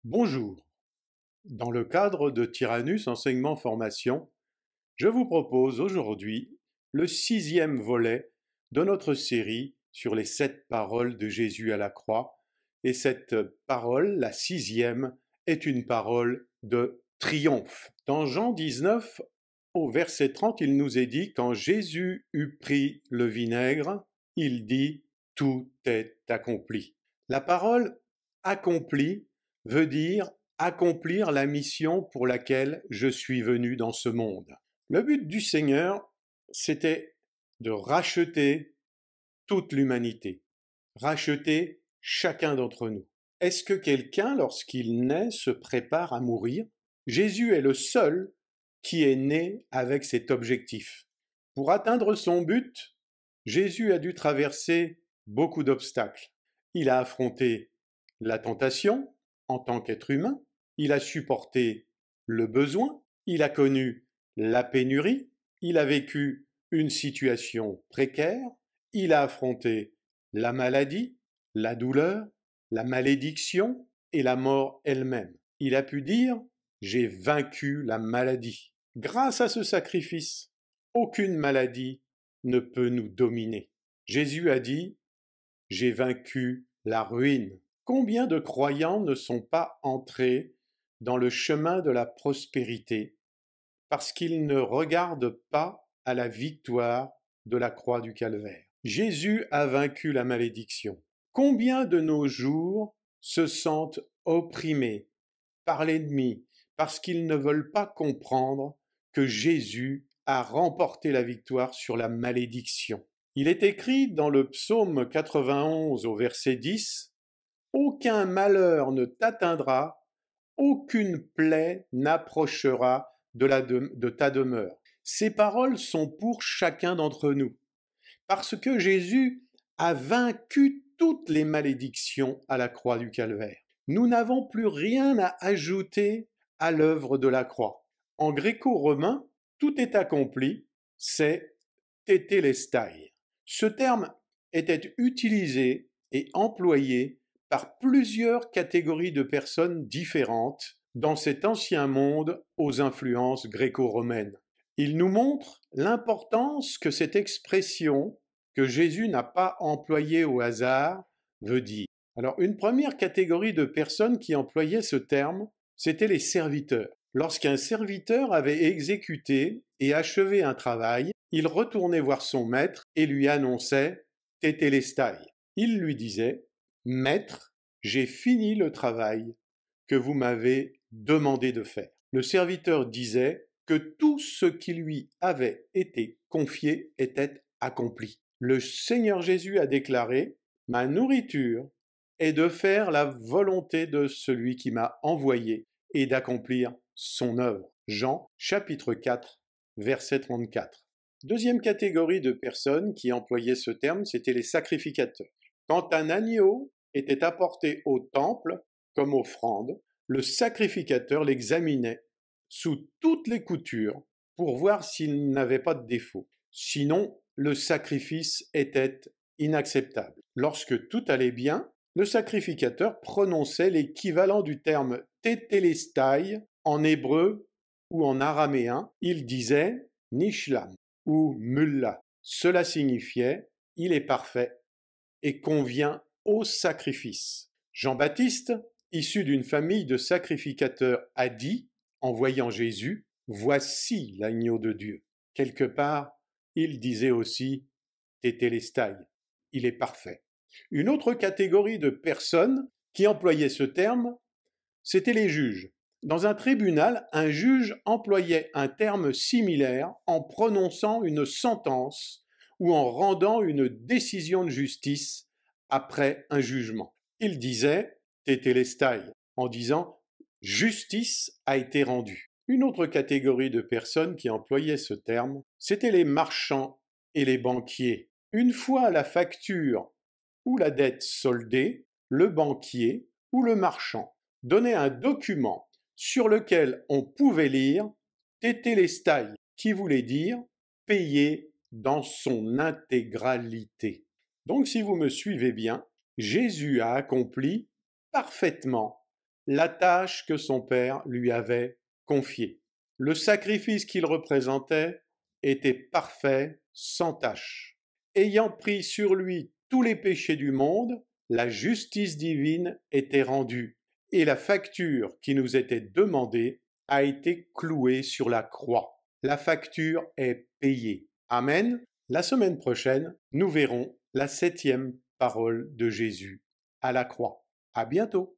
Bonjour. Dans le cadre de Tyrannus Enseignement Formation, je vous propose aujourd'hui le 6e volet de notre série sur les 7 paroles de Jésus à la croix. Et cette parole, la 6e, est une parole de triomphe. Dans Jean 19, au verset 30, il nous est dit: quand Jésus eut pris le vinaigre, il dit: tout est accompli. La parole accompli veut dire accomplir la mission pour laquelle je suis venu dans ce monde. Le but du Seigneur, c'était de racheter toute l'humanité, racheter chacun d'entre nous. Est-ce que quelqu'un, lorsqu'il naît, se prépare à mourir? Jésus est le seul qui est né avec cet objectif. Pour atteindre son but, Jésus a dû traverser beaucoup d'obstacles. Il a affronté la tentation en tant qu'être humain, il a supporté le besoin, il a connu la pénurie, il a vécu une situation précaire, il a affronté la maladie, la douleur, la malédiction et la mort elle-même. Il a pu dire: j'ai vaincu la maladie. Grâce à ce sacrifice, aucune maladie ne peut nous dominer. Jésus a dit: j'ai vaincu la ruine. Combien de croyants ne sont pas entrés dans le chemin de la prospérité parce qu'ils ne regardent pas à la victoire de la croix du Calvaire? Jésus a vaincu la malédiction. Combien de nos jours se sentent opprimés par l'ennemi parce qu'ils ne veulent pas comprendre que Jésus a remporté la victoire sur la malédiction? Il est écrit dans le psaume 91 au verset 10: « Aucun malheur ne t'atteindra, aucune plaie n'approchera de ta demeure. » Ces paroles sont pour chacun d'entre nous, parce que Jésus a vaincu toutes les malédictions à la croix du Calvaire. Nous n'avons plus rien à ajouter à l'œuvre de la croix. En gréco-romain, tout est accompli, c'est tétélestai. Ce terme était utilisé et employé par plusieurs catégories de personnes différentes dans cet ancien monde aux influences gréco-romaines. Il nous montre l'importance que cette expression, que Jésus n'a pas employée au hasard, veut dire. Alors, une première catégorie de personnes qui employaient ce terme, c'était les serviteurs. Lorsqu'un serviteur avait exécuté et achevé un travail, il retournait voir son maître et lui annonçait « tétélestai ». Il lui disait « Maître, j'ai fini le travail que vous m'avez demandé de faire ». Le serviteur disait que tout ce qui lui avait été confié était accompli. Le Seigneur Jésus a déclaré « Ma nourriture est de faire la volonté de celui qui m'a envoyé et d'accomplir son œuvre. » Jean chapitre 4, verset 34. Deuxième catégorie de personnes qui employaient ce terme, c'était les sacrificateurs. Quand un agneau était apporté au temple comme offrande, le sacrificateur l'examinait sous toutes les coutures pour voir s'il n'avait pas de défaut. Sinon, le sacrifice était inacceptable. Lorsque tout allait bien, le sacrificateur prononçait l'équivalent du terme tétélestai en hébreu ou en araméen. Il disait nishlam ou mulla. Cela signifiait il est parfait et convient au sacrifice. Jean-Baptiste, issu d'une famille de sacrificateurs, a dit, en voyant Jésus, voici l'agneau de Dieu. Quelque part, il disait aussi tétélestai, il est parfait. Une autre catégorie de personnes qui employaient ce terme, c'étaient les juges. Dans un tribunal, un juge employait un terme similaire en prononçant une sentence ou en rendant une décision de justice après un jugement. Il disait tétélestai en disant justice a été rendue. Une autre catégorie de personnes qui employaient ce terme, c'étaient les marchands et les banquiers. Une fois la facture ou la dette soldée, le banquier ou le marchand donnait un document sur lequel on pouvait lire tétélestai, qui voulait dire payer dans son intégralité. Donc si vous me suivez bien, Jésus a accompli parfaitement la tâche que son Père lui avait confiée. Le sacrifice qu'il représentait était parfait, sans tache. Ayant pris sur lui tous les péchés du monde, la justice divine était rendue et la facture qui nous était demandée a été clouée sur la croix. La facture est payée. Amen. La semaine prochaine, nous verrons la 7e parole de Jésus à la croix. À bientôt.